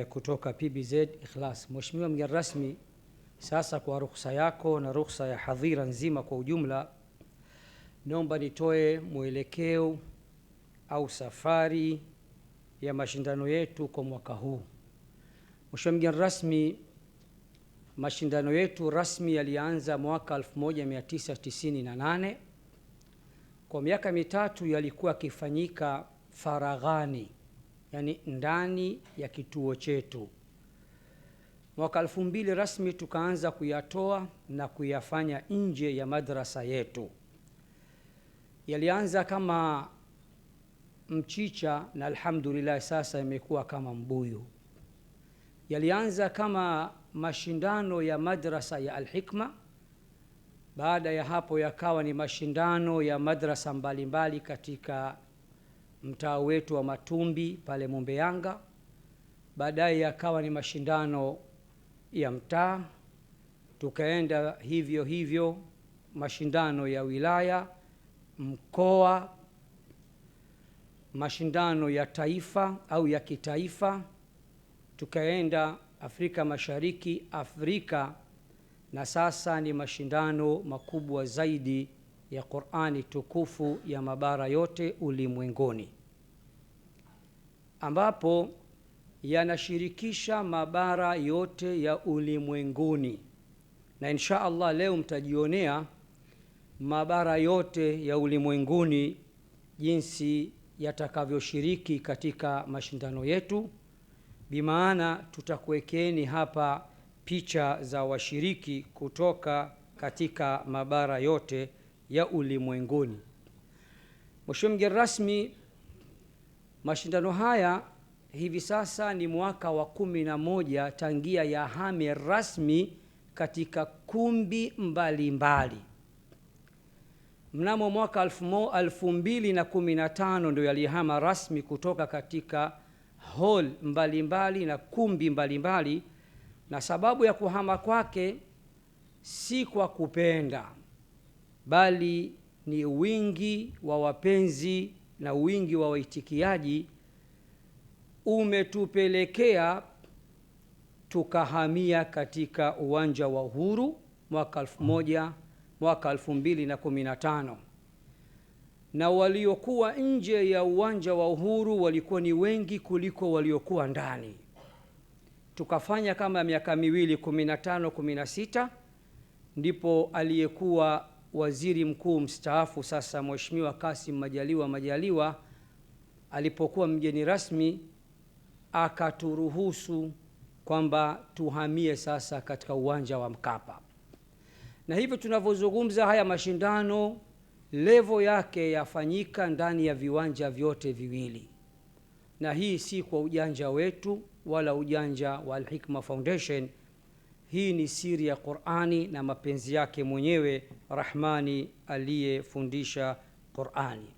kutoka PBZ Ikhlas. Mheshimiwa mgeni rasmi, sasa kwa ruhusa yako na ruhusa ya hadhira nzima kwa ujumla, naomba nitoe mwelekeo au safari ya mashindano yetu kwa mwaka huu. Mheshimiwa mgeni rasmi, mashindano yetu rasmi yalianza mwaka 1998. Kwa miaka mitatu yalikuwa yakifanyika faraghani, yani ndani ya kituo chetu. Mwaka 2000 rasmi tukaanza kuyatoa na kuyafanya nje ya madrasa yetu. Yalianza kama mchicha na alhamdulillah sasa yamekuwa kama mbuyu. Yalianza kama mashindano ya madrasa ya Al-Hikma. Baada ya hapo yakawa ni mashindano ya madrasa mbalimbali katika mtaa wetu wa Matumbi pale Mombeyanga. Baadaye yakawa ni mashindano ya mtaa, tukaenda hivyo hivyo mashindano ya wilaya, mkoa, mashindano ya taifa au ya kitaifa, tukaenda Afrika Mashariki, Afrika, na sasa ni mashindano makubwa zaidi ya Qur'ani tukufu ya mabara yote ulimwenguni, ambapo yanashirikisha mabara yote ya ulimwenguni. Na insha Allah leo mtajionea mabara yote ya ulimwenguni jinsi yatakavyoshiriki katika mashindano yetu. Bimaana tutakuwekeni hapa picha za washiriki kutoka katika mabara yote ya ulimwenguni. Mheshimiwa mgeni rasmi, mashindano haya hivi sasa ni mwaka wa 11 tangia ya hame rasmi katika kumbi mbalimbali. Mnamo mwaka 2015 ndio yalihama rasmi kutoka katika hall mbalimbali na kumbi mbalimbali, na sababu ya kuhama kwake si kwa kupenda, bali ni wingi wa wapenzi na wingi wa waitikiaji umetupelekea tukahamia katika uwanja wa Uhuru mwaka 2015, na waliokuwa nje ya uwanja wa Uhuru walikuwa ni wengi kuliko waliokuwa ndani. Tukafanya kama miaka miwili, 15, 16, ndipo aliyekuwa waziri mkuu mstaafu sasa Mheshimiwa Kassim Majaliwa alipokuwa mgeni rasmi akaturuhusu kwamba tuhamie sasa katika uwanja wa Mkapa. Na hivyo tunavyozungumza haya mashindano level yake yafanyika ndani ya viwanja vyote viwili, na hii si kwa ujanja wetu wala ujanja wa Al-Hikma Foundation. Hii ni siri ya Qur'ani na mapenzi yake mwenyewe Rahmani aliyefundisha Qur'ani.